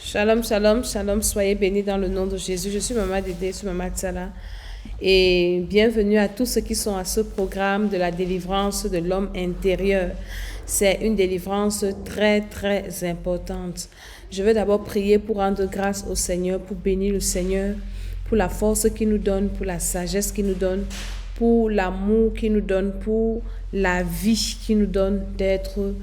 Shalom, shalom, shalom, soyez bénis dans le nom de Jésus. Je suis Maman Dédé, je suis Maman Tsala. Et bienvenue à tous ceux qui sont à ce programme de la délivrance de l'homme intérieur. C'est une délivrance très, très importante. Je vais d'abord prier pour rendre grâce au Seigneur, pour bénir le Seigneur, pour la force qu'il nous donne, pour la sagesse qu'il nous donne, pour l'amour qu'il nous donne, pour la vie qu'il nous donne d'être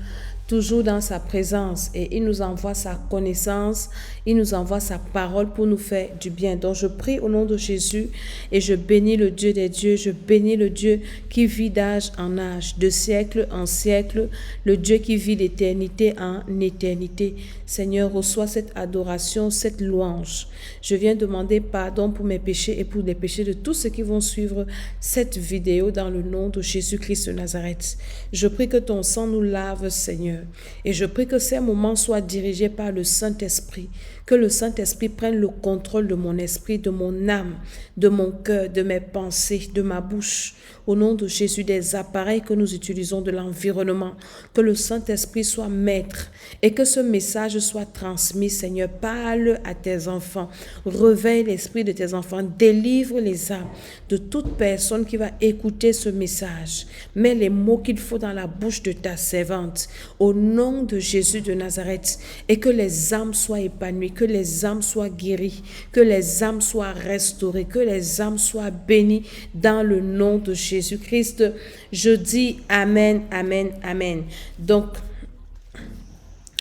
toujours dans sa présence, et il nous envoie sa connaissance, il nous envoie sa parole pour nous faire du bien. Donc je prie au nom de Jésus et je bénis le Dieu des dieux, je bénis le Dieu qui vit d'âge en âge, de siècle en siècle, le Dieu qui vit d'éternité en éternité. Seigneur, reçois cette adoration, cette louange. Je viens demander pardon pour mes péchés et pour les péchés de tous ceux qui vont suivre cette vidéo dans le nom de Jésus-Christ de Nazareth. Je prie que ton sang nous lave, Seigneur. Et je prie que ces moments soient dirigés par le Saint-Esprit, que le Saint-Esprit prenne le contrôle de mon esprit, de mon âme, de mon cœur, de mes pensées, de ma bouche. Au nom de Jésus, des appareils que nous utilisons, de l'environnement, que le Saint-Esprit soit maître et que ce message soit transmis. Seigneur, parle à tes enfants, réveille l'esprit de tes enfants, délivre les âmes de toute personne qui va écouter ce message. Mets les mots qu'il faut dans la bouche de ta servante, au nom de Jésus de Nazareth, et que les âmes soient épanouies, que les âmes soient guéries, que les âmes soient restaurées, que les âmes soient bénies dans le nom de Jésus-Christ. Je dis Amen, Amen, Amen. Donc,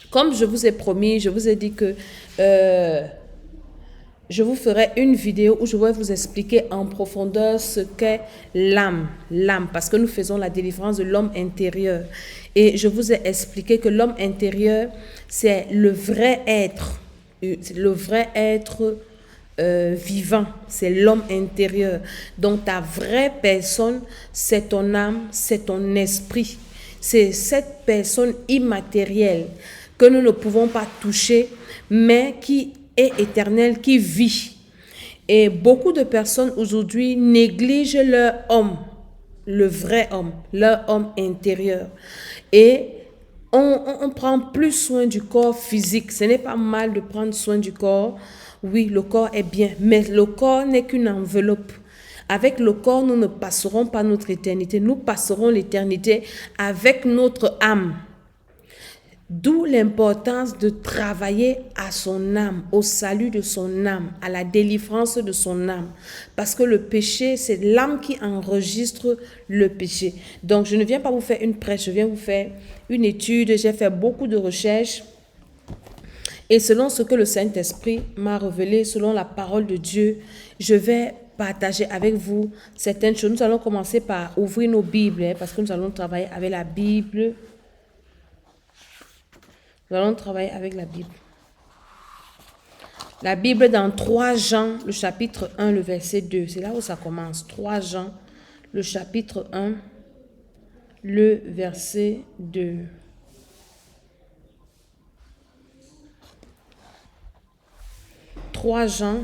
comme je vous ai promis, je vous ai dit que je vous ferai une vidéo où je vais vous expliquer en profondeur ce qu'est l'âme, parce que nous faisons la délivrance de l'homme intérieur. Et je vous ai expliqué que l'homme intérieur, c'est le vrai être vivant, c'est l'homme intérieur. Donc ta vraie personne, c'est ton âme, c'est ton esprit. C'est cette personne immatérielle que nous ne pouvons pas toucher, mais qui est éternelle, qui vit. Et beaucoup de personnes aujourd'hui négligent leur homme, le vrai homme, leur homme intérieur. Et on prend plus soin du corps physique. Ce n'est pas mal de prendre soin du corps. Oui, le corps est bien, mais le corps n'est qu'une enveloppe. Avec le corps, nous ne passerons pas notre éternité. Nous passerons l'éternité avec notre âme. D'où l'importance de travailler à son âme, au salut de son âme, à la délivrance de son âme. Parce que le péché, c'est l'âme qui enregistre le péché. Donc, je ne viens pas vous faire une prêche, je viens vous faire une étude. J'ai fait beaucoup de recherches. Et selon ce que le Saint-Esprit m'a révélé, selon la parole de Dieu, je vais partager avec vous certaines choses. Nous allons commencer par ouvrir nos Bibles, parce que nous allons travailler avec la Bible. Nous allons travailler avec la Bible. La Bible dans 3 Jean, le chapitre 1, le verset 2. C'est là où ça commence. 3 Jean, le chapitre 1, le verset 2. « 3 Jean,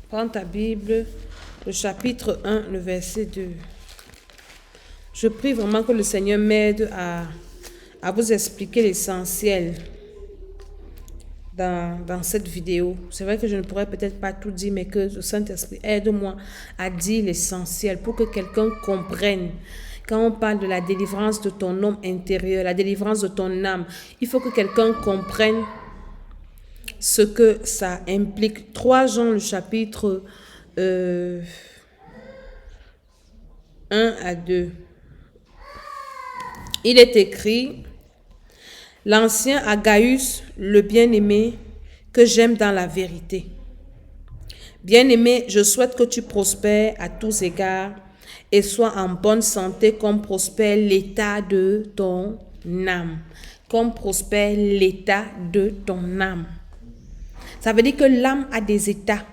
prends ta Bible, le chapitre 1, le verset 2. Je prie vraiment que le Seigneur m'aide à vous expliquer l'essentiel dans cette vidéo. C'est vrai que je ne pourrais peut-être pas tout dire, mais que le Saint-Esprit aide-moi à dire l'essentiel pour que quelqu'un comprenne. Quand on parle de la délivrance de ton homme intérieur, la délivrance de ton âme, il faut que quelqu'un comprenne ce que ça implique. 3 Jean, le chapitre 1 à 2. Il est écrit: l'ancien Agaius, le bien-aimé, que j'aime dans la vérité. Bien-aimé, je souhaite que tu prospères à tous égards et sois en bonne santé comme prospère l'état de ton âme. Comme prospère l'état de ton âme. Ça veut dire que l'âme a des états.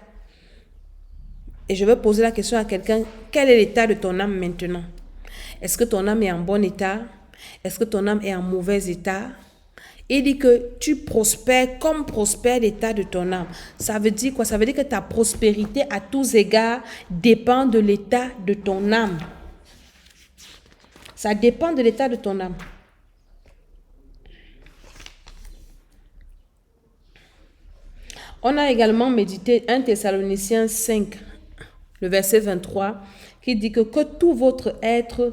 Et je vais poser la question à quelqu'un: quel est l'état de ton âme maintenant? Est-ce que ton âme est en bon état? Est-ce que ton âme est en mauvais état? Il dit que tu prospères comme prospère l'état de ton âme. Ça veut dire quoi? Ça veut dire que ta prospérité à tous égards dépend de l'état de ton âme. Ça dépend de l'état de ton âme. On a également médité 1 Thessaloniciens 5, le verset 23, qui dit que tout votre être,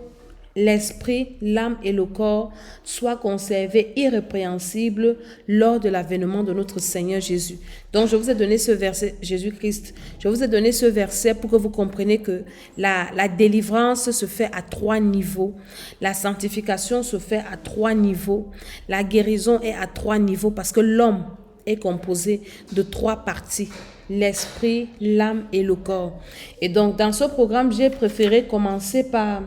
l'esprit, l'âme et le corps soient conservés irrépréhensibles lors de l'avènement de notre Seigneur Jésus. Donc, je vous ai donné ce verset, Jésus-Christ, je vous ai donné ce verset pour que vous compreniez que la délivrance se fait à 3 niveaux, la sanctification se fait à 3 niveaux, la guérison est à 3 niveaux parce que l'homme est composé de 3 parties, l'esprit, l'âme et le corps. Et donc, dans ce programme, j'ai préféré commencer par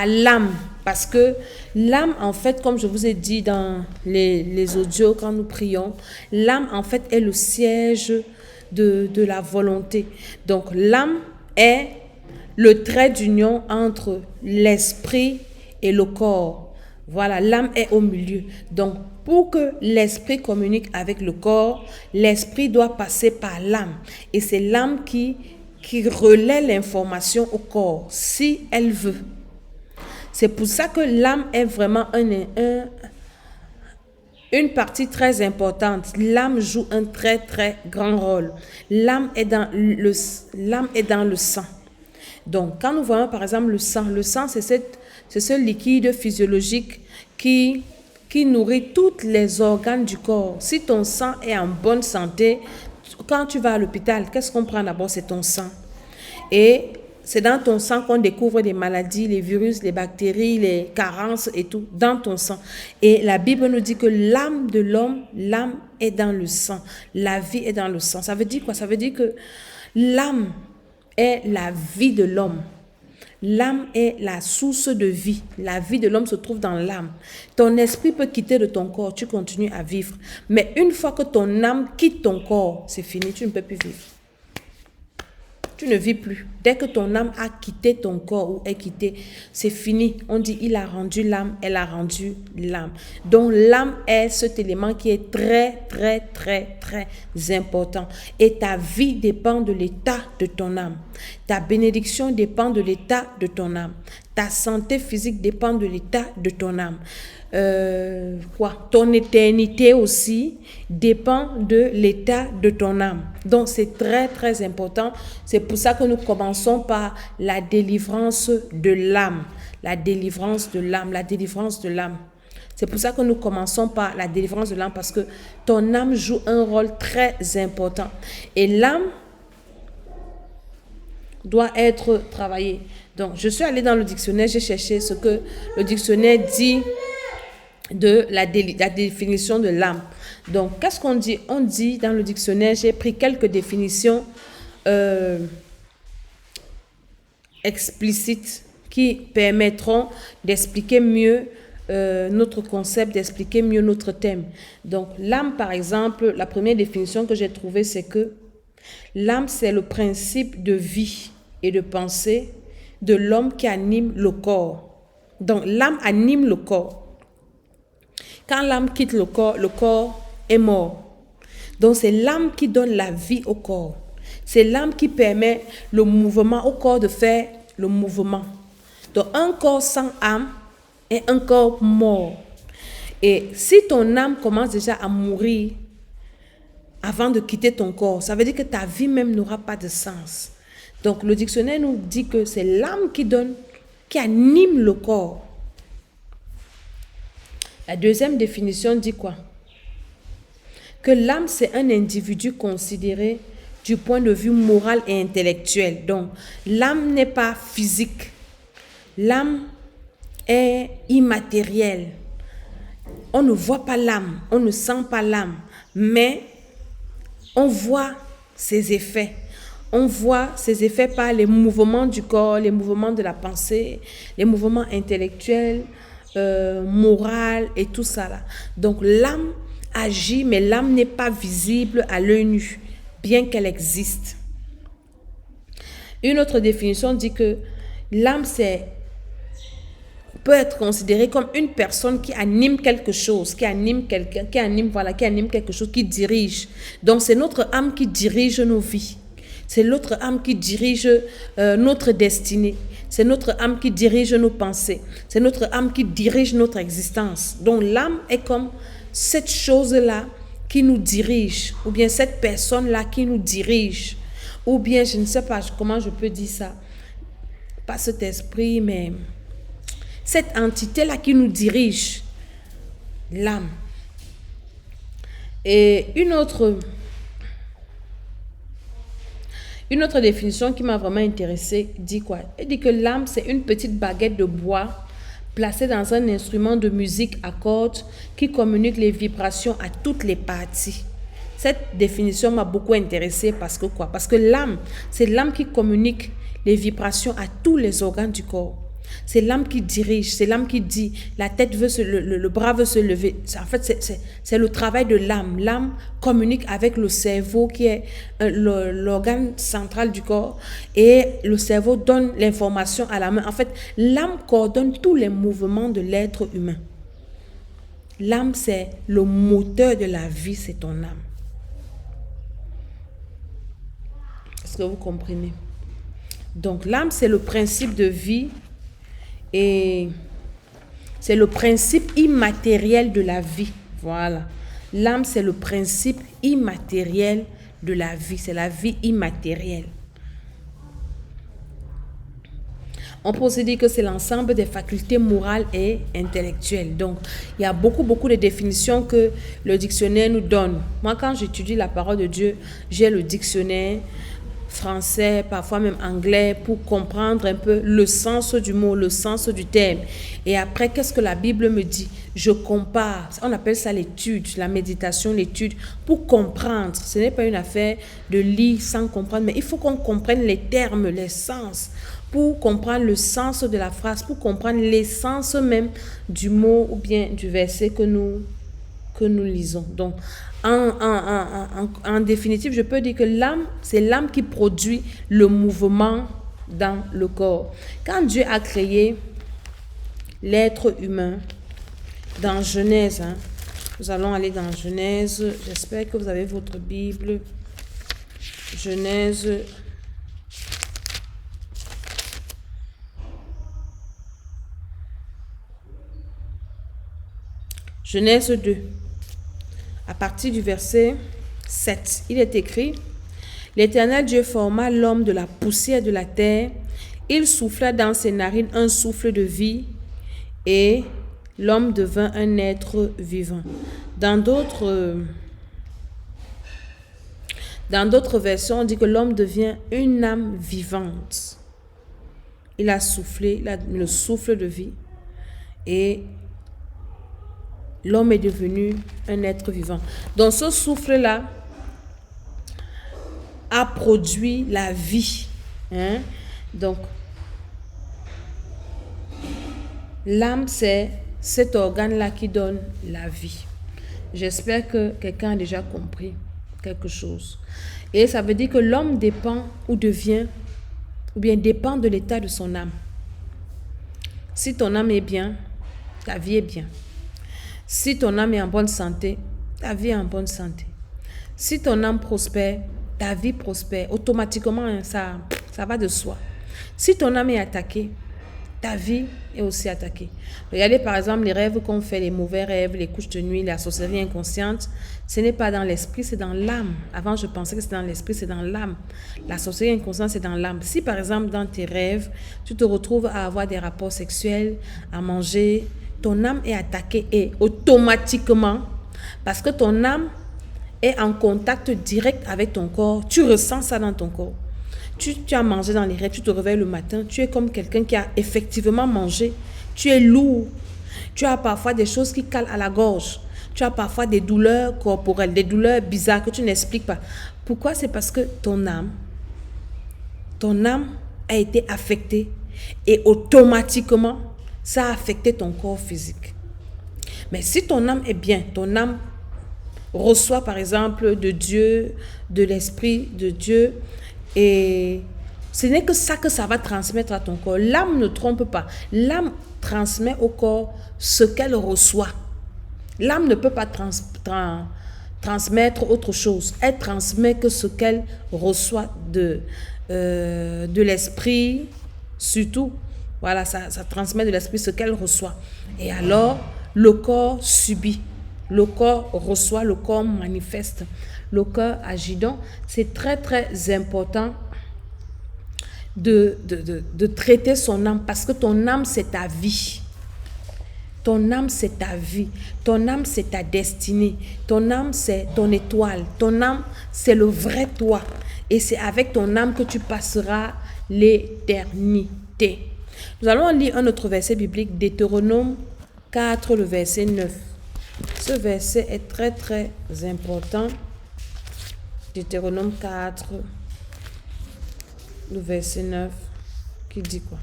l'âme, parce que l'âme, en fait, comme je vous ai dit dans les audios quand nous prions, l'âme, en fait, est le siège de la volonté. Donc, l'âme est le trait d'union entre l'esprit et le corps. Voilà, l'âme est au milieu. Donc, pour que l'esprit communique avec le corps, l'esprit doit passer par l'âme. Et c'est l'âme qui relaie l'information au corps, si elle veut. C'est pour ça que l'âme est vraiment une partie très importante. L'âme joue un très, très grand rôle. L'âme est dans le sang. Donc, quand nous voyons par exemple le sang, c'est ce liquide physiologique qui nourrit tous les organes du corps. Si ton sang est en bonne santé, quand tu vas à l'hôpital, qu'est-ce qu'on prend d'abord? C'est ton sang. Et c'est dans ton sang qu'on découvre les maladies, les virus, les bactéries, les carences et tout, dans ton sang. Et la Bible nous dit que l'âme de l'homme, l'âme est dans le sang. La vie est dans le sang. Ça veut dire quoi? Ça veut dire que l'âme est la vie de l'homme. L'âme est la source de vie. La vie de l'homme se trouve dans l'âme. Ton esprit peut quitter de ton corps, tu continues à vivre. Mais une fois que ton âme quitte ton corps, c'est fini, tu ne peux plus vivre. Tu ne vis plus. Dès que ton âme a quitté ton corps ou est quittée, c'est fini. On dit, il a rendu l'âme, elle a rendu l'âme. Donc, l'âme est cet élément qui est très, très, très, très important. Et ta vie dépend de l'état de ton âme. Ta bénédiction dépend de l'état de ton âme. Ta santé physique dépend de l'état de ton âme. Ton éternité aussi dépend de l'état de ton âme. Donc, c'est très, très important. C'est pour ça que nous commençons par la délivrance de l'âme. La délivrance de l'âme, la délivrance de l'âme. C'est pour ça que nous commençons par la délivrance de l'âme, parce que ton âme joue un rôle très important. Et l'âme doit être travaillée. Donc, je suis allée dans le dictionnaire, j'ai cherché ce que le dictionnaire dit de la définition de l'âme. Donc, qu'est-ce qu'on dit? On dit dans le dictionnaire, j'ai pris quelques définitions explicites qui permettront d'expliquer mieux notre concept, d'expliquer mieux notre thème. Donc, l'âme, par exemple, la première définition que j'ai trouvée, c'est que l'âme, c'est le principe de vie et de pensée de l'homme qui anime le corps. Donc, l'âme anime le corps. Quand l'âme quitte le corps est mort. Donc, c'est l'âme qui donne la vie au corps. C'est l'âme qui permet le mouvement au corps de faire le mouvement. Donc, un corps sans âme est un corps mort. Et si ton âme commence déjà à mourir avant de quitter ton corps, ça veut dire que ta vie même n'aura pas de sens. Donc, le dictionnaire nous dit que c'est l'âme qui anime le corps. La deuxième définition dit quoi? Que l'âme, c'est un individu considéré du point de vue moral et intellectuel. Donc, l'âme n'est pas physique. L'âme est immatérielle. On ne voit pas l'âme, on ne sent pas l'âme, mais on voit ses effets. On voit ses effets par les mouvements du corps, les mouvements de la pensée, les mouvements intellectuels, moraux et tout ça là. Donc l'âme agit, mais l'âme n'est pas visible à l'œil nu, bien qu'elle existe. Une autre définition dit que l'âme peut être considérée comme une personne qui anime quelque chose, qui anime quelque chose, qui dirige. Donc c'est notre âme qui dirige nos vies. C'est notre âme qui dirige notre destinée. C'est notre âme qui dirige nos pensées. C'est notre âme qui dirige notre existence. Donc l'âme est comme cette chose-là qui nous dirige, ou bien cette personne-là qui nous dirige, ou bien, je ne sais pas comment je peux dire ça, pas cet esprit, mais cette entité-là qui nous dirige, l'âme. Et une autre définition qui m'a vraiment intéressée dit quoi? Elle dit que l'âme, c'est une petite baguette de bois placée dans un instrument de musique à cordes qui communique les vibrations à toutes les parties. Cette définition m'a beaucoup intéressée parce que quoi? Parce que l'âme, c'est l'âme qui communique les vibrations à tous les organes du corps. C'est l'âme qui dirige, c'est l'âme qui dit, la tête veut le bras veut se lever. En fait, c'est le travail de l'âme. L'âme communique avec le cerveau qui est l'organe central du corps et le cerveau donne l'information à la main. En fait, l'âme coordonne tous les mouvements de l'être humain. L'âme, c'est le moteur de la vie, c'est ton âme. Est-ce que vous comprenez? Donc, l'âme, c'est le principe de vie. Et c'est le principe immatériel de la vie. Voilà. L'âme, c'est le principe immatériel de la vie. C'est la vie immatérielle. On peut aussi dire que c'est l'ensemble des facultés morales et intellectuelles. Donc, il y a beaucoup de définitions que le dictionnaire nous donne. Moi, quand j'étudie la parole de Dieu, j'ai le dictionnaire français, parfois même anglais, pour comprendre un peu le sens du mot, le sens du terme. Et après, qu'est-ce que la Bible me dit? Je compare. On appelle ça l'étude, la méditation, l'étude, pour comprendre. Ce n'est pas une affaire de lire sans comprendre, mais il faut qu'on comprenne les termes, les sens, pour comprendre le sens de la phrase, pour comprendre l'essence même du mot ou bien du verset que nous lisons. Donc, en définitive, je peux dire que l'âme, c'est l'âme qui produit le mouvement dans le corps. Quand Dieu a créé l'être humain, dans Genèse, nous allons aller dans Genèse, j'espère que vous avez votre Bible, Genèse 2. À partir du verset 7, il est écrit: L'Éternel Dieu forma l'homme de la poussière de la terre, il souffla dans ses narines un souffle de vie, et l'homme devint un être vivant. Dans d'autres versions, on dit que l'homme devient une âme vivante. Il a soufflé, le souffle de vie, et l'homme est devenu un être vivant. Donc ce souffle-là a produit la vie. Donc, l'âme, c'est cet organe-là qui donne la vie. J'espère que quelqu'un a déjà compris quelque chose. Et ça veut dire que l'homme dépend ou bien dépend de l'état de son âme. Si ton âme est bien, ta vie est bien. Si ton âme est en bonne santé, ta vie est en bonne santé. Si ton âme prospère, ta vie prospère. Automatiquement, ça va de soi. Si ton âme est attaquée, ta vie est aussi attaquée. Regardez par exemple les rêves qu'on fait, les mauvais rêves, les couches de nuit, la sorcellerie inconsciente. Ce n'est pas dans l'esprit, c'est dans l'âme. Avant, je pensais que c'était dans l'esprit, c'est dans l'âme. La sorcellerie inconsciente, c'est dans l'âme. Si par exemple, dans tes rêves, tu te retrouves à avoir des rapports sexuels, à manger, ton âme est attaquée et automatiquement, parce que ton âme est en contact direct avec ton corps, tu ressens ça dans ton corps. Tu as mangé dans les rêves, tu te réveilles le matin, tu es comme quelqu'un qui a effectivement mangé, tu es lourd, tu as parfois des choses qui calent à la gorge, tu as parfois des douleurs corporelles, des douleurs bizarres que tu n'expliques pas. Pourquoi? C'est parce que ton âme a été affectée et automatiquement, ça a affecté ton corps physique. Mais si ton âme est bien, ton âme reçoit par exemple de Dieu, de l'Esprit de Dieu, et ce n'est que ça va transmettre à ton corps. L'âme ne trompe pas. L'âme transmet au corps ce qu'elle reçoit. L'âme ne peut pas transmettre autre chose. Elle transmet que ce qu'elle reçoit de l'Esprit, surtout. Voilà, ça transmet de l'esprit ce qu'elle reçoit. Et alors, le corps subit. Le corps reçoit, le corps manifeste, le cœur agit. Donc, c'est très, très important de traiter son âme parce que ton âme, c'est ta vie. Ton âme, c'est ta vie. Ton âme, c'est ta destinée. Ton âme, c'est ton étoile. Ton âme, c'est le vrai toi. Et c'est avec ton âme que tu passeras l'éternité. Nous allons lire un autre verset biblique, Deutéronome 4, le verset 9. Ce verset est très, très important. Deutéronome 4, le verset 9, qui dit quoi?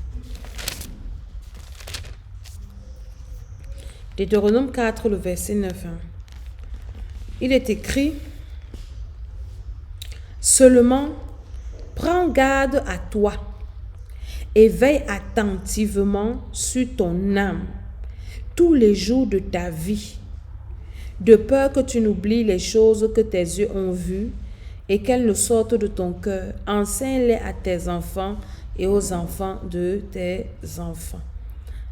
Deutéronome 4, le verset 9. Il est écrit, « Seulement, prends garde à toi et veille attentivement sur ton âme tous les jours de ta vie, de peur que tu n'oublies les choses que tes yeux ont vues et qu'elles ne sortent de ton cœur. Enseigne-les à tes enfants et aux enfants de tes enfants. »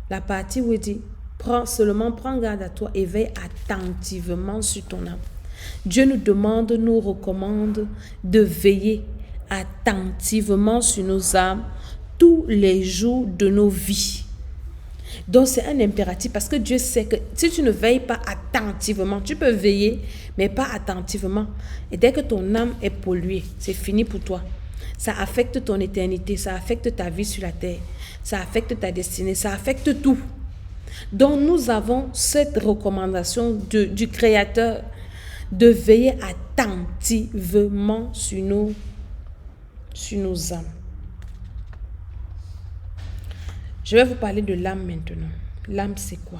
La partie où il dit, seulement prends garde à toi et veille attentivement sur ton âme. Dieu nous demande, nous recommande de veiller attentivement sur nos âmes tous les jours de nos vies. Donc c'est un impératif parce que Dieu sait que si tu ne veilles pas attentivement, tu peux veiller mais pas attentivement. Et dès que ton âme est polluée, c'est fini pour toi. Ça affecte ton éternité, ça affecte ta vie sur la terre, ça affecte ta destinée, ça affecte tout. Donc nous avons cette recommandation du Créateur de veiller attentivement sur nos âmes. Je vais vous parler de l'âme maintenant. L'âme, c'est quoi?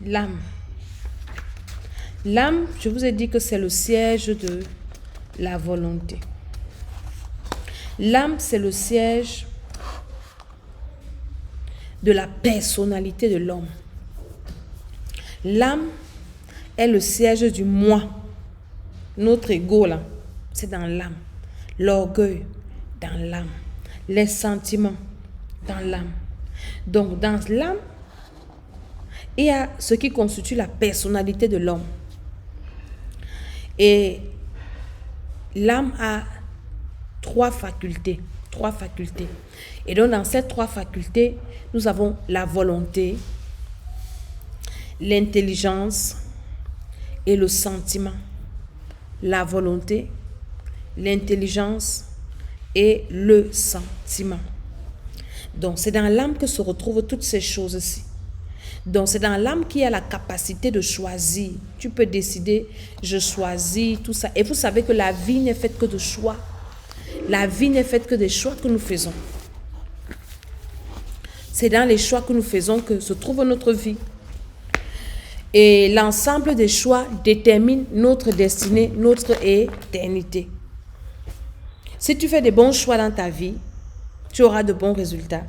L'âme. L'âme, je vous ai dit que c'est le siège de la volonté. L'âme, c'est le siège de la personnalité de l'homme. L'âme est le siège du moi. Notre ego, là, c'est dans l'âme. L'orgueil, dans l'âme. Les sentiments, dans l'âme. Donc, dans l'âme, il y a ce qui constitue la personnalité de l'homme. Et l'âme a trois facultés. Et donc, dans ces trois facultés, nous avons la volonté, l'intelligence et le sentiment. La volonté, l'intelligence et le sentiment. Donc, c'est dans l'âme que se retrouvent toutes ces choses-ci. Donc, c'est dans l'âme qu'il y a la capacité de choisir. Tu peux décider, je choisis, tout ça. Et vous savez que la vie n'est faite que de choix. La vie n'est faite que des choix que nous faisons. C'est dans les choix que nous faisons que se trouve notre vie. Et l'ensemble des choix détermine notre destinée, notre éternité. Si tu fais des bons choix dans ta vie, tu auras de bons résultats.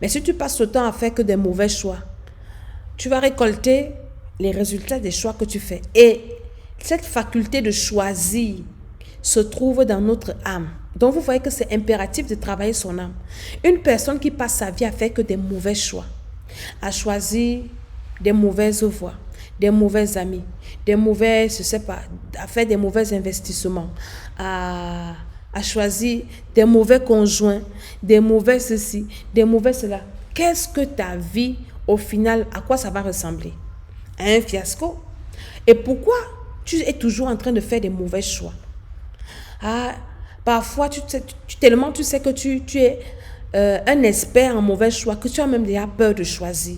Mais si tu passes le temps à faire que des mauvais choix, tu vas récolter les résultats des choix que tu fais. Et cette faculté de choisir se trouve dans notre âme. Donc vous voyez que c'est impératif de travailler son âme. Une personne qui passe sa vie à faire que des mauvais choix, à choisir des mauvaises voies, des mauvais amis, des mauvais, je sais pas, à faire des mauvais investissements, à choisir des mauvais conjoints, des mauvais ceci, des mauvais cela. Qu'est-ce que ta vie, au final, à quoi ça va ressembler? À un fiasco. Et pourquoi tu es toujours en train de faire des mauvais choix? Parfois, tellement tu sais que tu es un expert en mauvais choix que tu as même déjà peur de choisir.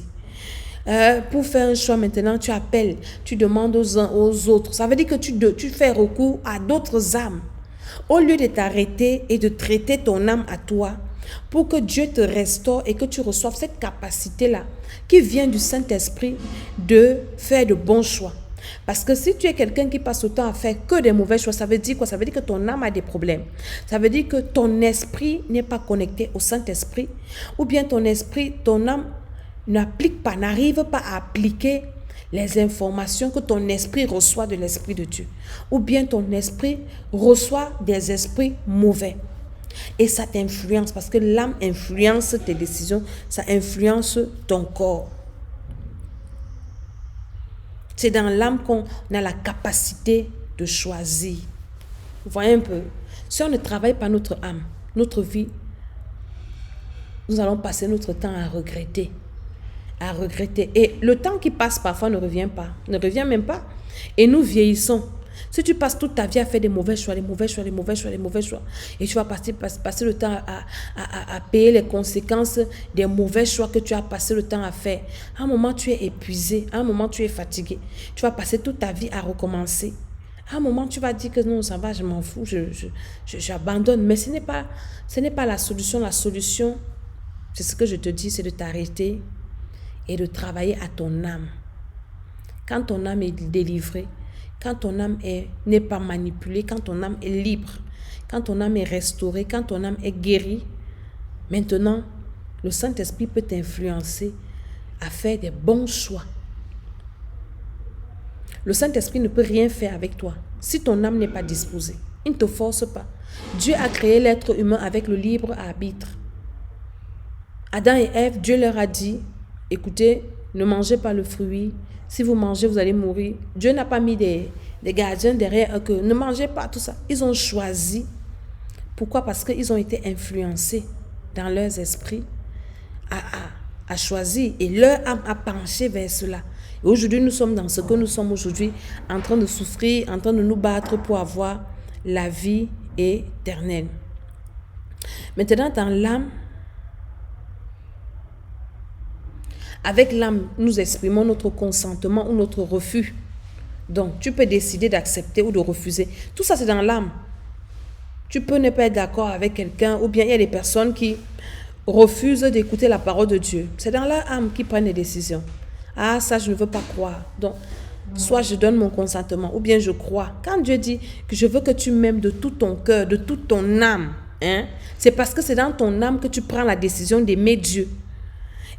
Pour faire un choix maintenant, tu appelles, tu demandes aux uns aux autres. Ça veut dire que tu fais recours à d'autres âmes. Au lieu de t'arrêter et de traiter ton âme à toi, pour que Dieu te restaure et que tu reçoives cette capacité-là qui vient du Saint-Esprit de faire de bons choix. Parce que si tu es quelqu'un qui passe le temps à faire que des mauvais choix, ça veut dire quoi? Ça veut dire que ton âme a des problèmes. Ça veut dire que ton esprit n'est pas connecté au Saint-Esprit, ou bien ton âme n'arrive pas à appliquer les informations que ton esprit reçoit de l'Esprit de Dieu. Ou bien ton esprit reçoit des esprits mauvais. Et ça t'influence parce que l'âme influence tes décisions, ça influence ton corps. C'est dans l'âme qu'on a la capacité de choisir. Vous voyez un peu? Si on ne travaille pas notre âme, notre vie, nous allons passer notre temps à regretter. À regretter. Et le temps qui passe parfois ne revient pas. Ne revient même pas. Et nous vieillissons. Si tu passes toute ta vie à faire des mauvais choix, et tu vas passer le temps à payer les conséquences des mauvais choix que tu as passé le temps à faire. À un moment, tu es épuisé. À un moment, tu es fatigué. Tu vas passer toute ta vie à recommencer. À un moment, tu vas dire que non, ça va, je m'en fous, j'abandonne. Mais ce n'est pas la solution. La solution, c'est ce que je te dis, c'est de t'arrêter et de travailler à ton âme. Quand ton âme est délivrée, quand ton âme n'est pas manipulée, quand ton âme est libre, quand ton âme est restaurée, quand ton âme est guérie, maintenant, le Saint-Esprit peut t'influencer à faire des bons choix. Le Saint-Esprit ne peut rien faire avec toi si ton âme n'est pas disposée. Il ne te force pas. Dieu a créé l'être humain avec le libre arbitre. Adam et Ève, Dieu leur a dit, écoutez, ne mangez pas le fruit. Si vous mangez, vous allez mourir. Dieu n'a pas mis des gardiens derrière eux que ne mangez pas tout ça. Ils ont choisi. Pourquoi? Parce qu'ils ont été influencés dans leurs esprits à choisir. Et leur âme a penché vers cela. Et aujourd'hui, nous sommes dans ce que nous sommes aujourd'hui, en train de souffrir, en train de nous battre pour avoir la vie éternelle. Maintenant, dans l'âme, avec l'âme, nous exprimons notre consentement ou notre refus. Donc, tu peux décider d'accepter ou de refuser. Tout ça, c'est dans l'âme. Tu peux ne pas être d'accord avec quelqu'un, ou bien il y a des personnes qui refusent d'écouter la parole de Dieu. C'est dans leur âme qu'ils prennent les décisions. Ah, ça, je ne veux pas croire. Donc, soit je donne mon consentement, ou bien je crois. Quand Dieu dit que je veux que tu m'aimes de tout ton cœur, de toute ton âme, c'est parce que c'est dans ton âme que tu prends la décision d'aimer Dieu.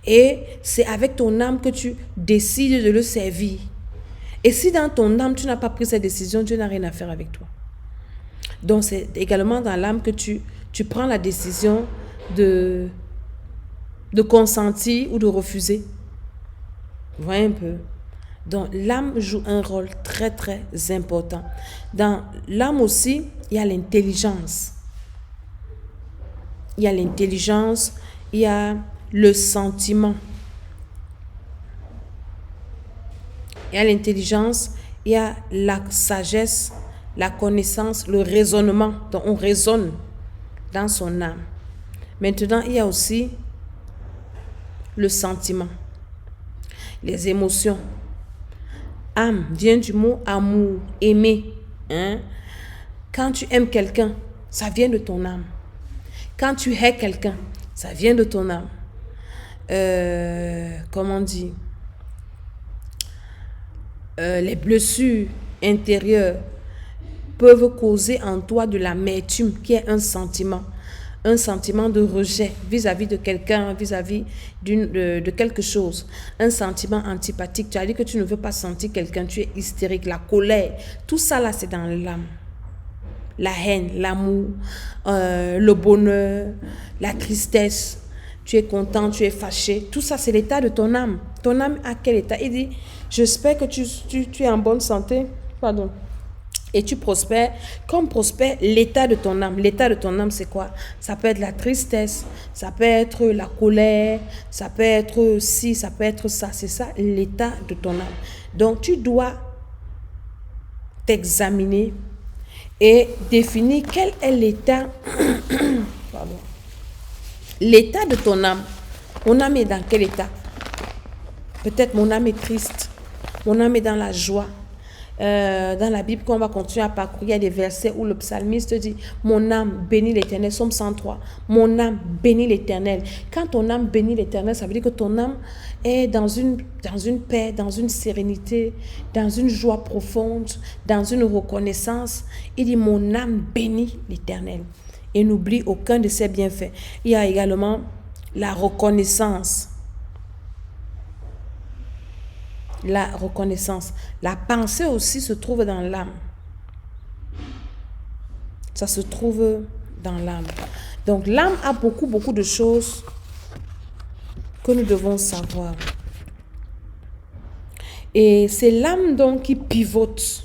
Et c'est avec ton âme que tu décides de le servir. Et si dans ton âme, tu n'as pas pris cette décision, Dieu n'a rien à faire avec toi. Donc, c'est également dans l'âme que tu prends la décision de consentir ou de refuser. Vous voyez un peu? Donc, l'âme joue un rôle très, très important. Dans l'âme aussi, il y a l'intelligence. Il y a l'intelligence, il y a le sentiment. Il y a l'intelligence, il y a la sagesse, la connaissance, le raisonnement. Donc, on raisonne dans son âme. Maintenant, il y a aussi le sentiment, les émotions. Âme vient du mot amour, aimer. Quand tu aimes quelqu'un, ça vient de ton âme. Quand tu hais quelqu'un, ça vient de ton âme. Comment on dit? Les blessures intérieures peuvent causer en toi de l'amertume, qui est un sentiment de rejet vis-à-vis de quelqu'un, vis-à-vis de quelque chose, un sentiment antipathique. Tu as dit que tu ne veux pas sentir quelqu'un, tu es hystérique, la colère, tout ça là c'est dans l'âme. La haine, l'amour, le bonheur, la tristesse, tu es content, tu es fâché, tout ça c'est l'état de ton âme. Ton âme a quel état? Il dit, j'espère que tu es en bonne santé, pardon. Et tu prospères, comme prospère l'état de ton âme. L'état de ton âme, c'est quoi? Ça peut être la tristesse, ça peut être la colère, ça peut être ci, ça peut être ça. C'est ça l'état de ton âme. Donc, tu dois t'examiner et définir quel est l'état, pardon, l'état de ton âme. Mon âme est dans quel état? Peut-être mon âme est triste, mon âme est dans la joie. Dans la Bible, qu'on va continuer à parcourir, il y a des versets où le psalmiste dit « Mon âme bénit l'Éternel », Psaume 103, « Mon âme bénit l'Éternel ». Quand ton âme bénit l'Éternel, ça veut dire que ton âme est dans une paix, dans une sérénité, dans une joie profonde, dans une reconnaissance. Il dit « Mon âme bénit l'Éternel » et n'oublie aucun de ses bienfaits. Il y a également la reconnaissance. La reconnaissance. La pensée aussi se trouve dans l'âme. Ça se trouve dans l'âme. Donc l'âme a beaucoup de choses que nous devons savoir. Et c'est l'âme donc qui pivote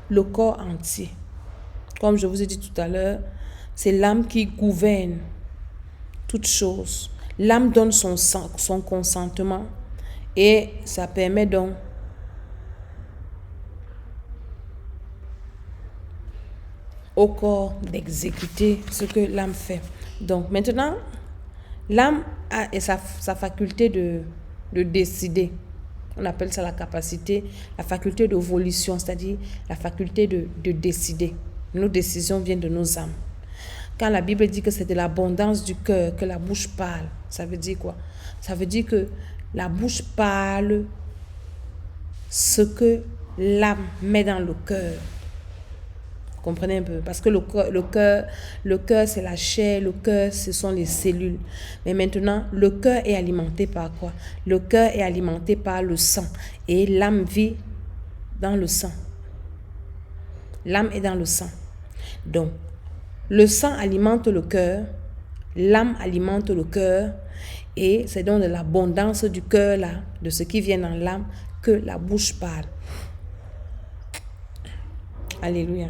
le corps entier. Comme je vous ai dit tout à l'heure, c'est l'âme qui gouverne toutes choses. L'âme donne son consentement et ça permet donc au corps d'exécuter ce que l'âme fait. Donc maintenant, l'âme a sa faculté de décider. On appelle ça la faculté de volition, c'est-à-dire la faculté de décider. Nos décisions viennent de nos âmes. Quand la Bible dit que c'est de l'abondance du cœur que la bouche parle, ça veut dire quoi? Ça veut dire que la bouche parle ce que l'âme met dans le cœur. Vous comprenez un peu? Parce que le cœur, c'est la chair, le cœur, ce sont les cellules. Mais maintenant, le cœur est alimenté par quoi? Le cœur est alimenté par le sang. Et l'âme vit dans le sang. L'âme est dans le sang. Donc, le sang alimente le cœur, l'âme alimente le cœur, et c'est donc de l'abondance du cœur, là, de ce qui vient dans l'âme, que la bouche parle. Alléluia.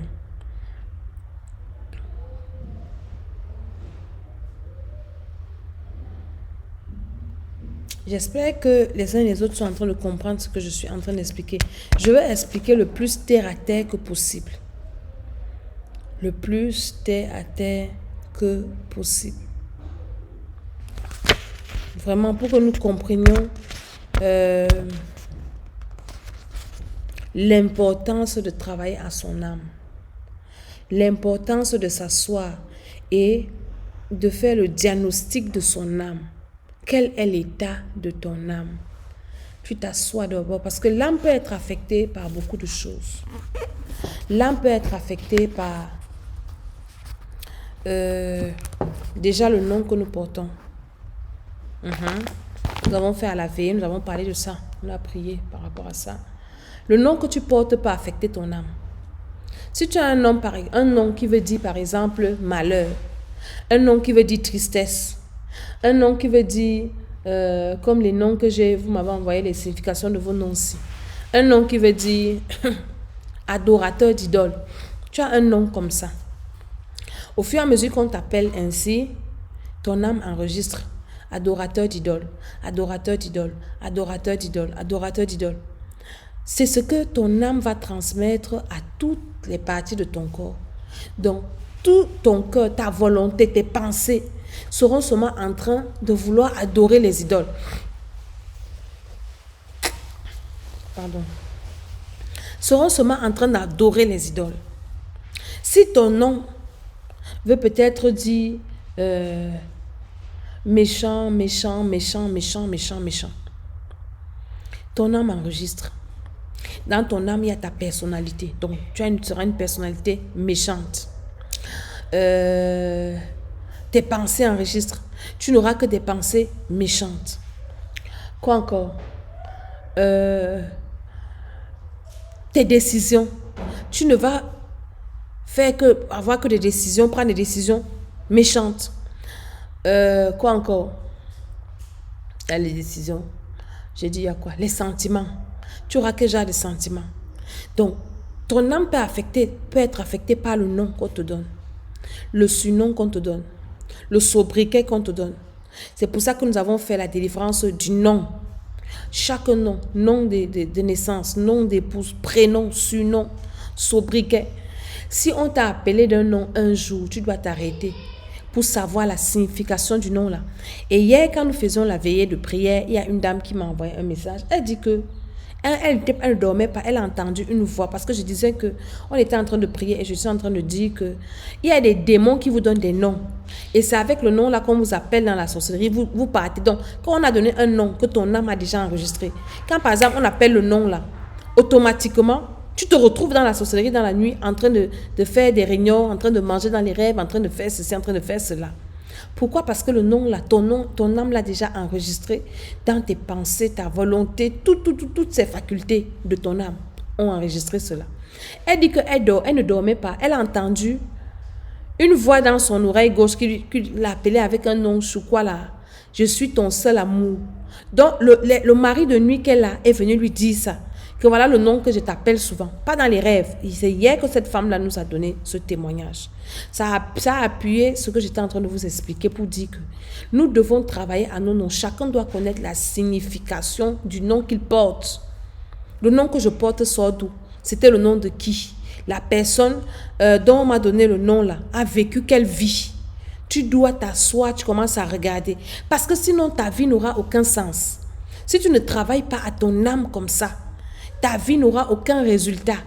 J'espère que les uns et les autres sont en train de comprendre ce que je suis en train d'expliquer. Je vais expliquer le plus terre à terre que possible. Le plus terre à terre que possible. Vraiment, pour que nous comprenions l'importance de travailler à son âme. L'importance de s'asseoir et de faire le diagnostic de son âme. Quel est l'état de ton âme? Tu t'assois d'abord parce que l'âme peut être affectée par beaucoup de choses. L'âme peut être affectée par déjà le nom que nous portons. Nous avons fait à la veille, nous avons parlé de ça. On a prié par rapport à ça. Le nom que tu portes peut affecter ton âme. Si tu as un nom qui veut dire par exemple malheur, un nom qui veut dire tristesse, un nom qui veut dire, comme les noms que vous m'avez envoyé les significations de vos noms-ci. Un nom qui veut dire adorateur d'idole. Tu as un nom comme ça. Au fur et à mesure qu'on t'appelle ainsi, ton âme enregistre adorateur d'idole, adorateur d'idole, adorateur d'idole, adorateur d'idole. C'est ce que ton âme va transmettre à toutes les parties de ton corps. Donc, tout ton cœur, ta volonté, tes pensées seront seulement en train de vouloir adorer les idoles. Pardon. Seront seulement en train d'adorer les idoles. Si ton nom veut peut-être dire méchant, méchant, méchant, méchant, méchant, méchant, ton âme enregistre. Dans ton âme, il y a ta personnalité. Donc, tu seras une personnalité méchante. Tes pensées enregistrent. Tu n'auras que des pensées méchantes. Quoi encore? Tes décisions. Tu ne vas avoir que des décisions, prendre des décisions méchantes. Quoi encore? Il y a les décisions. J'ai dit, il y a quoi? Les sentiments. Tu auras quel genre de sentiments? Donc, ton âme peut être affectée par le nom qu'on te donne, le surnom qu'on te donne, le sobriquet qu'on te donne. C'est pour ça que nous avons fait la délivrance du nom. Chaque nom, nom de naissance, nom d'épouse, prénom, surnom, sobriquet. Si on t'a appelé d'un nom un jour, tu dois t'arrêter pour savoir la signification du nom là. Et hier, quand nous faisions la veillée de prière, il y a une dame qui m'a envoyé un message. Elle dit que elle ne dormait pas, elle a entendu une voix parce que je disais que on était en train de prier et je suis en train de dire que il y a des démons qui vous donnent des noms et c'est avec le nom là qu'on vous appelle dans la sorcellerie, vous partez. Donc quand on a donné un nom que ton âme a déjà enregistré, quand par exemple on appelle le nom là, automatiquement tu te retrouves dans la sorcellerie dans la nuit en train de faire des réunions, en train de manger dans les rêves, en train de faire ceci, en train de faire cela. Pourquoi? Parce que le nom là, ton âme l'a déjà enregistré dans tes pensées, ta volonté, toutes ces facultés de ton âme ont enregistré cela. Elle dit qu'elle ne dormait pas. Elle a entendu une voix dans son oreille gauche qui l'appelait avec un nom sous quoi là. Je suis ton seul amour. Donc le mari de nuit qu'elle a est venu lui dire ça. que voilà le nom que je t'appelle souvent. Pas dans les rêves. C'est hier que cette femme-là nous a donné ce témoignage. Ça a appuyé ce que j'étais en train de vous expliquer pour dire que nous devons travailler à nos noms. Chacun doit connaître la signification du nom qu'il porte. Le nom que je porte sort d'où? C'était le nom de qui? La personne dont on m'a donné le nom là a vécu quelle vie? Tu dois t'asseoir, tu commences à regarder. Parce que sinon ta vie n'aura aucun sens. Si tu ne travailles pas à ton âme comme ça, ta vie n'aura aucun résultat.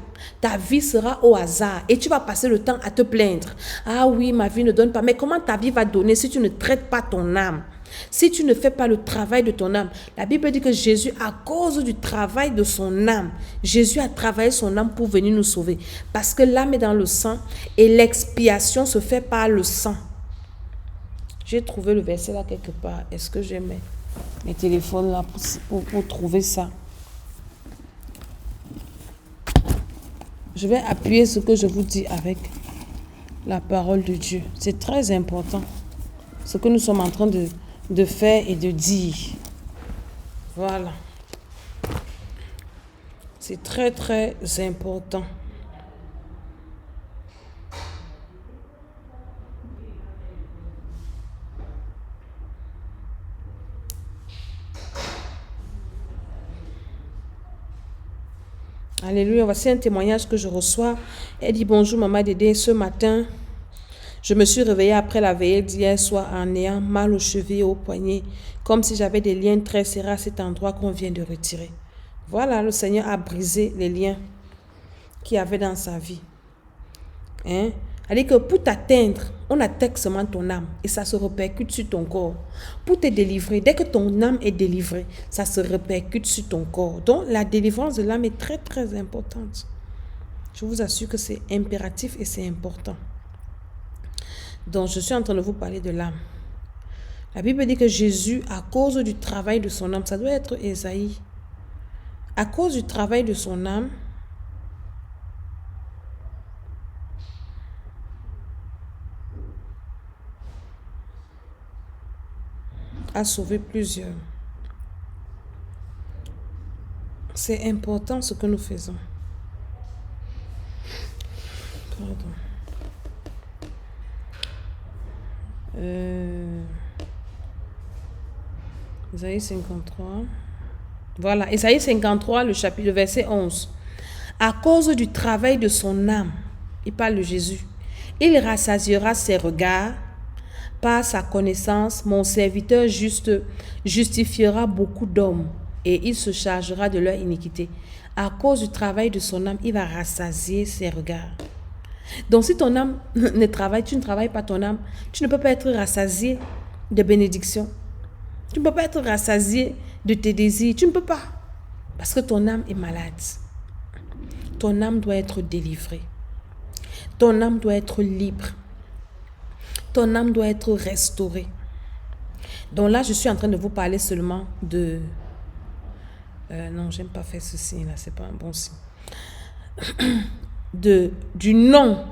Ta vie sera au hasard et tu vas passer le temps à te plaindre. Ah oui, ma vie ne donne pas. Mais comment ta vie va donner si tu ne traites pas ton âme? Si tu ne fais pas le travail de ton âme? La Bible dit que Jésus, à cause du travail de son âme, Jésus a travaillé son âme pour venir nous sauver. Parce que l'âme est dans le sang et l'expiation se fait par le sang. J'ai trouvé le verset là quelque part. Est-ce que j'ai mes téléphones là pour trouver ça? Je vais appuyer ce que je vous dis avec la parole de Dieu. C'est très important ce que nous sommes en train de faire et de dire. Voilà. C'est très, très important. Alléluia. Voici un témoignage que je reçois. Elle dit: bonjour maman Dédé, ce matin, je me suis réveillée après la veillée d'hier soir en ayant mal aux chevilles et aux poignets, comme si j'avais des liens très serrés à cet endroit qu'on vient de retirer. Voilà, le Seigneur a brisé les liens qu'il y avait dans sa vie. Hein? C'est-à-dire que pour t'atteindre, on attaque seulement ton âme et ça se répercute sur ton corps. Pour te délivrer, dès que ton âme est délivrée, ça se répercute sur ton corps. Donc la délivrance de l'âme est très très importante. Je vous assure que c'est impératif et c'est important. Donc je suis en train de vous parler de l'âme. La Bible dit que Jésus, à cause du travail de son âme, ça doit être Ésaïe, à cause du travail de son âme, a sauvé plusieurs. C'est important ce que nous faisons. Pardon. Isaïe 53. Voilà, Isaïe 53, le verset 11. À cause du travail de son âme, il parle de Jésus, il rassasiera ses regards. Par sa connaissance, mon serviteur juste justifiera beaucoup d'hommes et il se chargera de leur iniquité. À cause du travail de son âme, il va rassasier ses regards. Donc si ton âme ne travaille, tu ne travailles pas ton âme, tu ne peux pas être rassasié de bénédictions. Tu ne peux pas être rassasié de tes désirs. Tu ne peux pas. Parce que ton âme est malade. Ton âme doit être délivrée. Ton âme doit être libre. Ton âme doit être restaurée. Donc là, je suis en train de vous parler seulement de... non, j'aime pas faire ceci, là, c'est pas un bon signe. Du nom.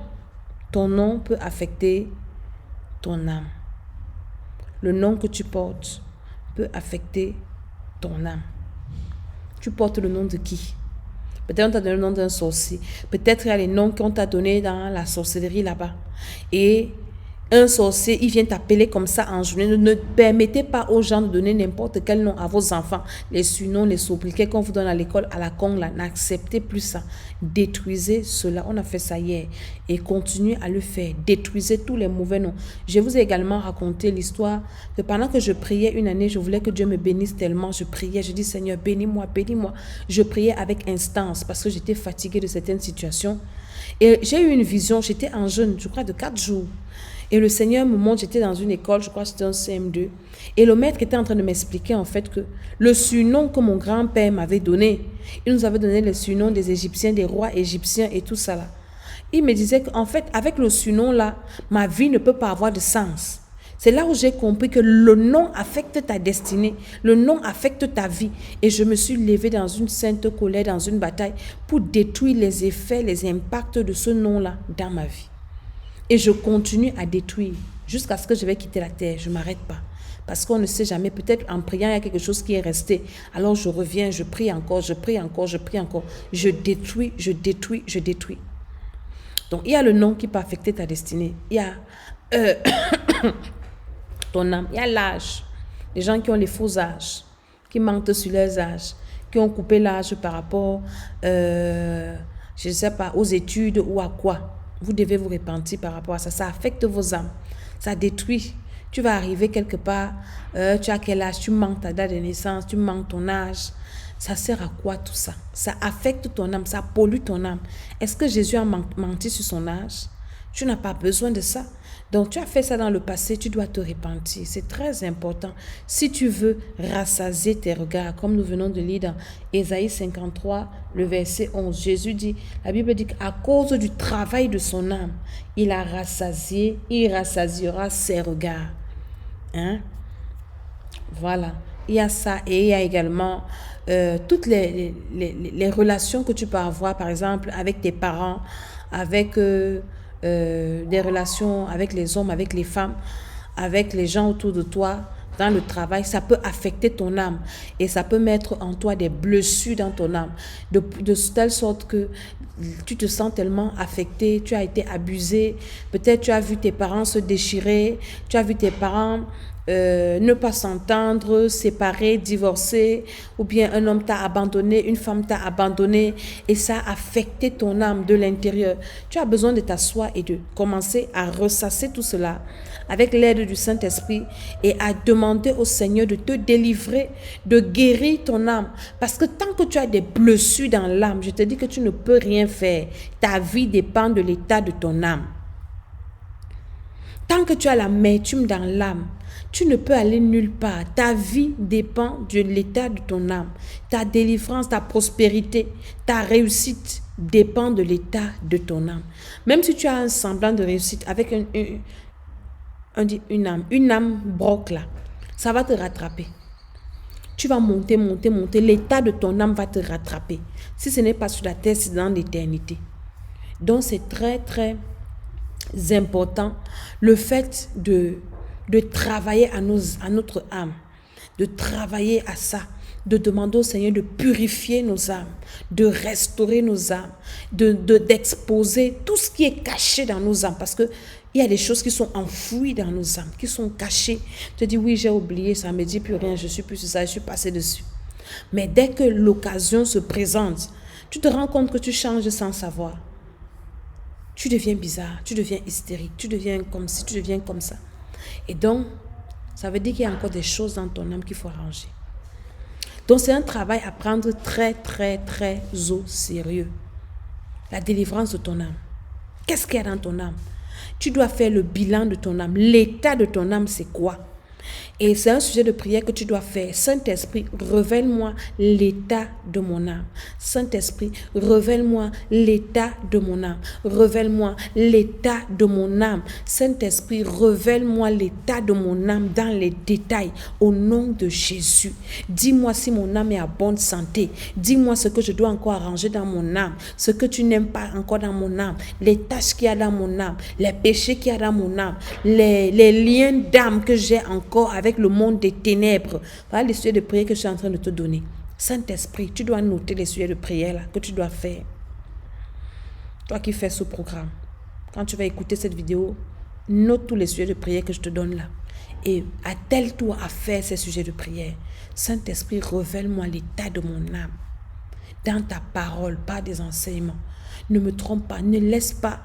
Ton nom peut affecter ton âme. Le nom que tu portes peut affecter ton âme. Tu portes le nom de qui? Peut-être on t'a donné le nom d'un sorcier. Peut-être il y a les noms qu'on t'a donnés dans la sorcellerie là-bas. Et un sorcier, il vient t'appeler comme ça en journée. Ne permettez pas aux gens de donner n'importe quel nom à vos enfants. Les surnoms, les sobriquets qu'on vous donne à l'école, à la con, là, n'acceptez plus ça. Détruisez cela. On a fait ça hier. Et continuez à le faire. Détruisez tous les mauvais noms. Je vous ai également raconté l'histoire que pendant que je priais une année, je voulais que Dieu me bénisse tellement. Je priais, je dis Seigneur, bénis-moi, bénis-moi. Je priais avec instance parce que j'étais fatiguée de certaines situations. Et j'ai eu une vision, j'étais en jeûne, je crois de 4 jours. Et le Seigneur me montre, j'étais dans une école, je crois que c'était un CM2. Et le maître était en train de m'expliquer en fait que le surnom que mon grand-père m'avait donné, il nous avait donné le surnom des Égyptiens, des rois égyptiens et tout ça là. Il me disait qu'en fait, avec le surnom là, ma vie ne peut pas avoir de sens. C'est là où j'ai compris que le nom affecte ta destinée, le nom affecte ta vie. Et je me suis levée dans une sainte colère, dans une bataille, pour détruire les effets, les impacts de ce nom-là dans ma vie. Et je continue à détruire jusqu'à ce que je vais quitter la terre. Je ne m'arrête pas. Parce qu'on ne sait jamais, peut-être en priant, il y a quelque chose qui est resté. Alors je reviens, je prie encore, je prie encore, je prie encore. Je détruis, je détruis, je détruis. Donc, il y a le nom qui peut affecter ta destinée. Il y a ton âme, il y a l'âge. Les gens qui ont les faux âges, qui mentent sur leurs âges, qui ont coupé l'âge par rapport, je ne sais pas, aux études ou à quoi. Vous devez vous repentir par rapport à ça. Ça affecte vos âmes. Ça détruit. Tu vas arriver quelque part, tu as quel âge, tu manques ta date de naissance, tu manques ton âge. Ça sert à quoi tout ça? Ça affecte ton âme, ça pollue ton âme. Est-ce que Jésus a menti sur son âge? Tu n'as pas besoin de ça. Donc, tu as fait ça dans le passé, tu dois te repentir. C'est très important. Si tu veux rassasier tes regards, comme nous venons de lire dans Ésaïe 53, le verset 11, Jésus dit, la Bible dit qu'à cause du travail de son âme, il a rassasié, il rassasiera ses regards. Hein? Voilà. Il y a ça et il y a également toutes les relations que tu peux avoir, par exemple, avec tes parents, avec des relations avec les hommes, avec les femmes, avec les gens autour de toi, dans le travail. Ça peut affecter ton âme et ça peut mettre en toi des blessures dans ton âme, de telle sorte que tu te sens tellement affecté, tu as été abusé, peut-être tu as vu tes parents se déchirer, tu as vu tes parents ne pas s'entendre, séparer, divorcer, ou bien un homme t'a abandonné, une femme t'a abandonné, et ça a affecté ton âme de l'intérieur. Tu as besoin de t'asseoir et de commencer à ressasser tout cela avec l'aide du Saint-Esprit et à demander au Seigneur de te délivrer, de guérir ton âme. Parce que tant que tu as des blessures dans l'âme, je te dis que tu ne peux rien faire. Ta vie dépend de l'état de ton âme. Tant que tu as l'amertume dans l'âme, tu ne peux aller nulle part. Ta vie dépend de l'état de ton âme. Ta délivrance, ta prospérité, ta réussite dépend de l'état de ton âme. Même si tu as un semblant de réussite avec une âme broque là, ça va te rattraper. Tu vas monter. L'état de ton âme va te rattraper. Si ce n'est pas sur la terre, c'est dans l'éternité. Donc c'est très, très important le fait de travailler à notre âme, de travailler à ça, de demander au Seigneur de purifier nos âmes, de restaurer nos âmes, d'exposer tout ce qui est caché dans nos âmes, parce que il y a des choses qui sont enfouies dans nos âmes, qui sont cachées. Tu te dis, oui, j'ai oublié, ça ne me dit plus rien, je suis plus sur ça, je suis passé dessus. Mais dès que l'occasion se présente, tu te rends compte que tu changes sans savoir. Tu deviens bizarre, tu deviens hystérique, tu deviens comme ci, tu deviens comme ça. Et donc, ça veut dire qu'il y a encore des choses dans ton âme qu'il faut arranger. Donc, c'est un travail à prendre très, très, très au sérieux. La délivrance de ton âme. Qu'est-ce qu'il y a dans ton âme? Tu dois faire le bilan de ton âme. L'état de ton âme, c'est quoi? Et c'est un sujet de prière que tu dois faire. Saint-Esprit, révèle-moi l'état de mon âme. Saint-Esprit, révèle-moi l'état de mon âme. Révèle-moi l'état de mon âme. Saint-Esprit, révèle-moi l'état de mon âme dans les détails. Au nom de Jésus. Dis-moi si mon âme est à bonne santé. Dis-moi ce que je dois encore arranger dans mon âme. Ce que tu n'aimes pas encore dans mon âme. Les tâches qu'il y a dans mon âme. Les péchés qu'il y a dans mon âme. Les liens d'âme que j'ai encore avec le monde des ténèbres. Voilà les sujets de prière que je suis en train de te donner. Saint-Esprit, tu dois noter les sujets de prière là, que tu dois faire. Toi qui fais ce programme, quand tu vas écouter cette vidéo, note tous les sujets de prière que je te donne là. Et attelle-toi à faire ces sujets de prière. Saint-Esprit, révèle-moi l'état de mon âme. Dans ta parole, pas des enseignements. Ne me trompe pas, ne laisse pas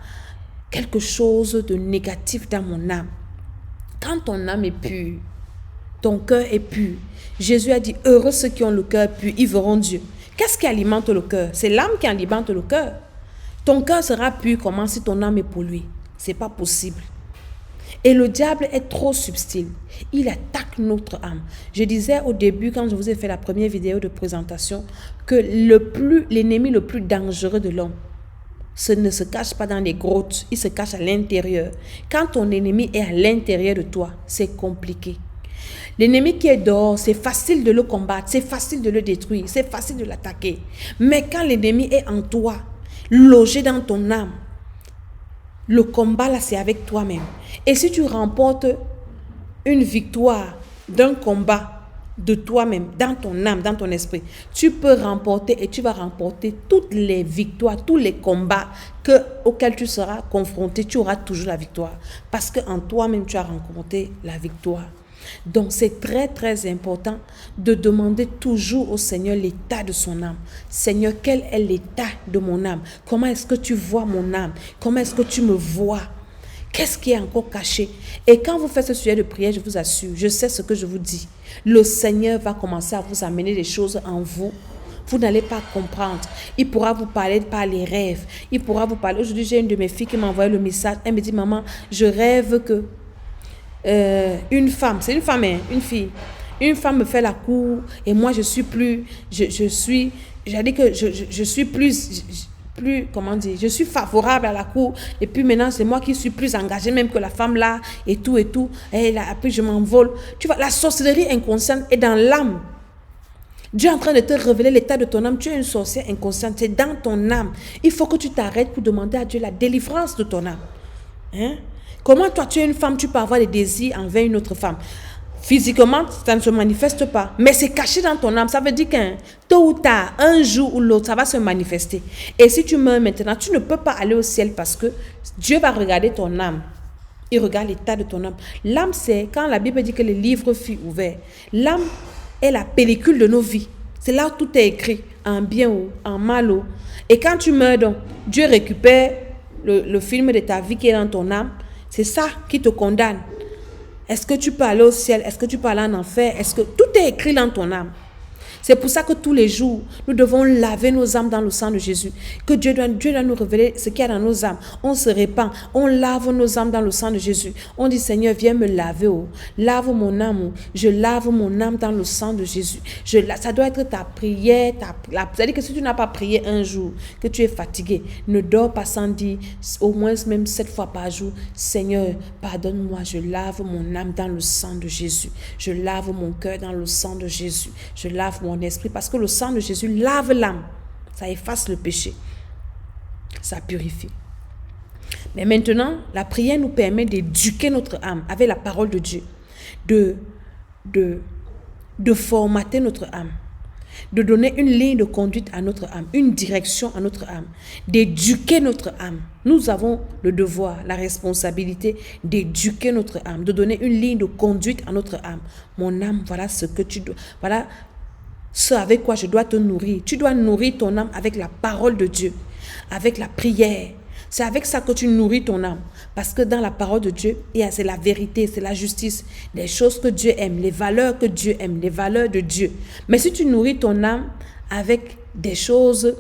quelque chose de négatif dans mon âme. Quand ton âme est pure, ton cœur est pur. Jésus a dit, heureux ceux qui ont le cœur pur, ils verront Dieu. Qu'est-ce qui alimente le cœur? C'est l'âme qui alimente le cœur. Ton cœur sera pur comment si ton âme est polluée? C'est pas possible. Et le diable est trop subtil. Il attaque notre âme. Je disais au début, quand je vous ai fait la première vidéo de présentation, que l'ennemi le plus dangereux de l'homme, ne se cache pas dans les grottes, il se cache à l'intérieur. Quand ton ennemi est à l'intérieur de toi, c'est compliqué. L'ennemi qui est dehors, c'est facile de le combattre, c'est facile de le détruire, c'est facile de l'attaquer. Mais quand l'ennemi est en toi, logé dans ton âme, le combat là, c'est avec toi-même. Et si tu remportes une victoire d'un combat de toi-même, dans ton âme, dans ton esprit, tu peux remporter et tu vas remporter toutes les victoires, tous les combats auxquels tu seras confronté, tu auras toujours la victoire. Parce qu'en toi-même, tu as rencontré la victoire. Donc, c'est très, très important de demander toujours au Seigneur l'état de son âme. Seigneur, quel est l'état de mon âme? Comment est-ce que tu vois mon âme? Comment est-ce que tu me vois? Qu'est-ce qui est encore caché? Et quand vous faites ce sujet de prière, je vous assure, je sais ce que je vous dis. Le Seigneur va commencer à vous amener des choses en vous. Vous n'allez pas comprendre. Il pourra vous parler par les rêves. Il pourra vous parler. Aujourd'hui, j'ai une de mes filles qui m'a envoyé le message. Elle me dit, maman, je rêve que une femme, c'est une femme, hein, une fille. Une femme me fait la cour et moi, je suis plus, j'allais que je suis plus, comment dire, je suis favorable à la cour. Et puis maintenant, c'est moi qui suis plus engagée même que la femme là et tout et tout. Et là, après, je m'envole. Tu vois, la sorcellerie inconsciente est dans l'âme. Dieu est en train de te révéler l'état de ton âme. Tu es une sorcière inconsciente, c'est dans ton âme. Il faut que tu t'arrêtes pour demander à Dieu la délivrance de ton âme. Hein? Comment toi, tu es une femme, tu peux avoir des désirs envers une autre femme? Physiquement, ça ne se manifeste pas, mais c'est caché dans ton âme. Ça veut dire qu'un tôt ou tard, un jour ou l'autre, ça va se manifester. Et si tu meurs maintenant, tu ne peux pas aller au ciel parce que Dieu va regarder ton âme. Il regarde l'état de ton âme. L'âme, c'est quand la Bible dit que le livre fut ouvert. L'âme est la pellicule de nos vies. C'est là où tout est écrit, en bien ou en mal. Et quand tu meurs, donc, Dieu récupère le film de ta vie qui est dans ton âme. C'est ça qui te condamne. Est-ce que tu peux aller au ciel? Est-ce que tu peux aller en enfer? Est-ce que tout est écrit dans ton âme? C'est pour ça que tous les jours, nous devons laver nos âmes dans le sang de Jésus. Que Dieu doit nous révéler ce qu'il y a dans nos âmes. On se répand, on lave nos âmes dans le sang de Jésus. On dit, Seigneur, viens me laver. Oh. Lave mon âme. Oh. Je lave mon âme dans le sang de Jésus. Ça doit être ta prière. C'est-à-dire que si tu n'as pas prié un jour, que tu es fatigué, ne dors pas sans dire, au moins même 7 fois par jour, Seigneur, pardonne-moi, je lave mon âme dans le sang de Jésus. Je lave mon cœur dans le sang de Jésus. Je lave mon esprit, parce que le sang de Jésus lave l'âme, ça efface le péché, ça purifie. Mais maintenant, la prière nous permet d'éduquer notre âme avec la parole de Dieu, de formater notre âme, de donner une ligne de conduite à notre âme, une direction à notre âme, d'éduquer notre âme. Nous avons le devoir, la responsabilité d'éduquer notre âme, de donner une ligne de conduite à notre âme. Mon âme, voilà ce que tu dois, voilà ce avec quoi je dois te nourrir. Tu dois nourrir ton âme avec la parole de Dieu, avec la prière. C'est avec ça que tu nourris ton âme. Parce que dans la parole de Dieu, c'est la vérité, c'est la justice, les choses que Dieu aime, les valeurs que Dieu aime, les valeurs de Dieu. Mais si tu nourris ton âme avec des choses,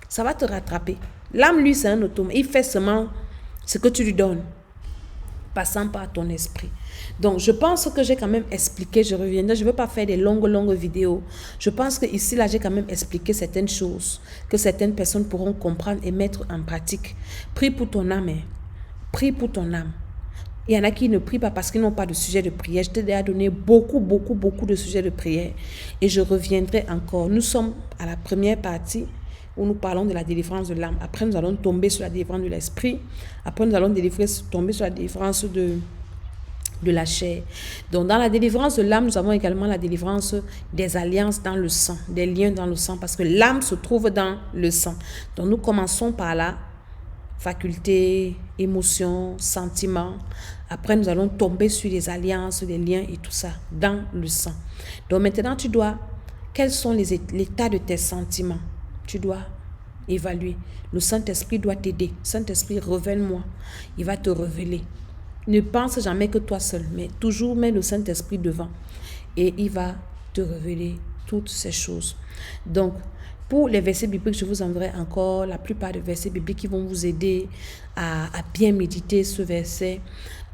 ça va te rattraper. L'âme, lui, c'est un automate. Il fait seulement ce que tu lui donnes, passant par ton esprit. Donc, je pense que j'ai quand même expliqué, je reviendrai, je ne veux pas faire des longues vidéos. Je pense que ici, là, j'ai quand même expliqué certaines choses que certaines personnes pourront comprendre et mettre en pratique. Prie pour ton âme, hein. Prie pour ton âme. Il y en a qui ne prient pas parce qu'ils n'ont pas de sujet de prière. Je t'ai déjà donné beaucoup de sujets de prière. Et je reviendrai encore. Nous sommes à la première partie où nous parlons de la délivrance de l'âme. Après, nous allons tomber sur la délivrance de l'esprit. Après, nous allons tomber sur la délivrance de la chair. Donc, dans la délivrance de l'âme, nous avons également la délivrance des alliances dans le sang, des liens dans le sang, parce que l'âme se trouve dans le sang. Donc, nous commençons par la faculté, émotion, sentiment. Après, nous allons tomber sur les alliances, les liens et tout ça dans le sang. Donc, maintenant, quels sont l'état de tes sentiments? Tu dois évaluer. Le Saint-Esprit doit t'aider. Saint-Esprit, révèle-moi. Il va te révéler. Ne pense jamais que toi seul, mais toujours mets le Saint-Esprit devant. Et il va te révéler toutes ces choses. Donc, pour les versets bibliques, je vous enverrai encore la plupart des versets bibliques qui vont vous aider à bien méditer ce verset,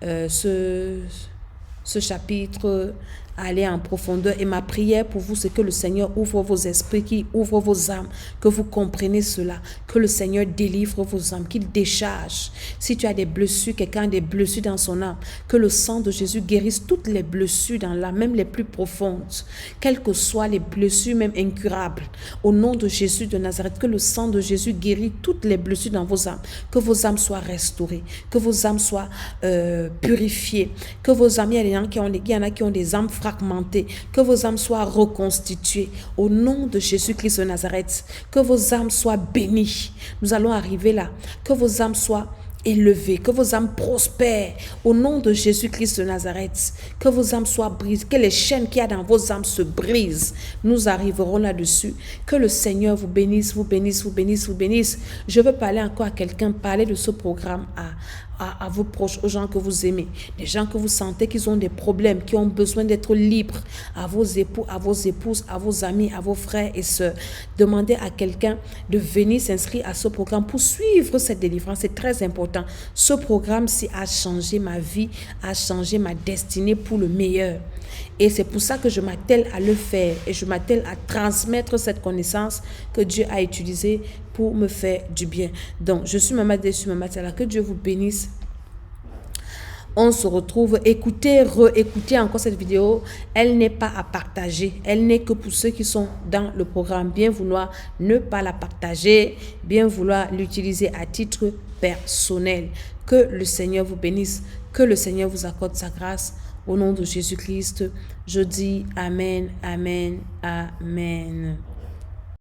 ce chapitre, à aller en profondeur. Et ma prière pour vous, c'est que le Seigneur ouvre vos esprits, qu'il ouvre vos âmes, que vous compreniez cela, que le Seigneur délivre vos âmes, qu'il décharge. Si tu as des blessures, quelqu'un a des blessures dans son âme, que le sang de Jésus guérisse toutes les blessures dans l'âme, même les plus profondes, quelles que soient les blessures, même incurables. Au nom de Jésus de Nazareth, que le sang de Jésus guérisse toutes les blessures dans vos âmes, que vos âmes soient restaurées, que vos âmes soient purifiées, que vos âmes, il y en a qui ont des âmes fragmentées, que vos âmes soient reconstituées au nom de Jésus-Christ de Nazareth, que vos âmes soient bénies. Nous allons arriver là, que vos âmes soient élevées, que vos âmes prospèrent au nom de Jésus-Christ de Nazareth, que vos âmes soient brisées, que les chaînes qu'il y a dans vos âmes se brisent. Nous arriverons là-dessus. Que le Seigneur vous bénisse, vous bénisse, vous bénisse, vous bénisse. Je veux parler encore à quelqu'un, parler de ce programme à vos proches, aux gens que vous aimez, les gens que vous sentez qu'ils ont des problèmes, qui ont besoin d'être libres, à vos époux, à vos épouses, à vos amis, à vos frères et sœurs. Demandez à quelqu'un de venir s'inscrire à ce programme pour suivre cette délivrance. C'est très important. Ce programme-ci a changé ma vie, a changé ma destinée pour le meilleur. Et c'est pour ça que je m'attelle à le faire et je m'attelle à transmettre cette connaissance que Dieu a utilisée pour me faire du bien. Donc, je suis Maman Déçue, Maman Tsala. Que Dieu vous bénisse. On se retrouve. Écoutez, réécoutez encore cette vidéo. Elle n'est pas à partager. Elle n'est que pour ceux qui sont dans le programme. Bien vouloir ne pas la partager. Bien vouloir l'utiliser à titre personnel. Que le Seigneur vous bénisse. Que le Seigneur vous accorde sa grâce. Au nom de Jésus-Christ, je dis Amen, Amen, Amen.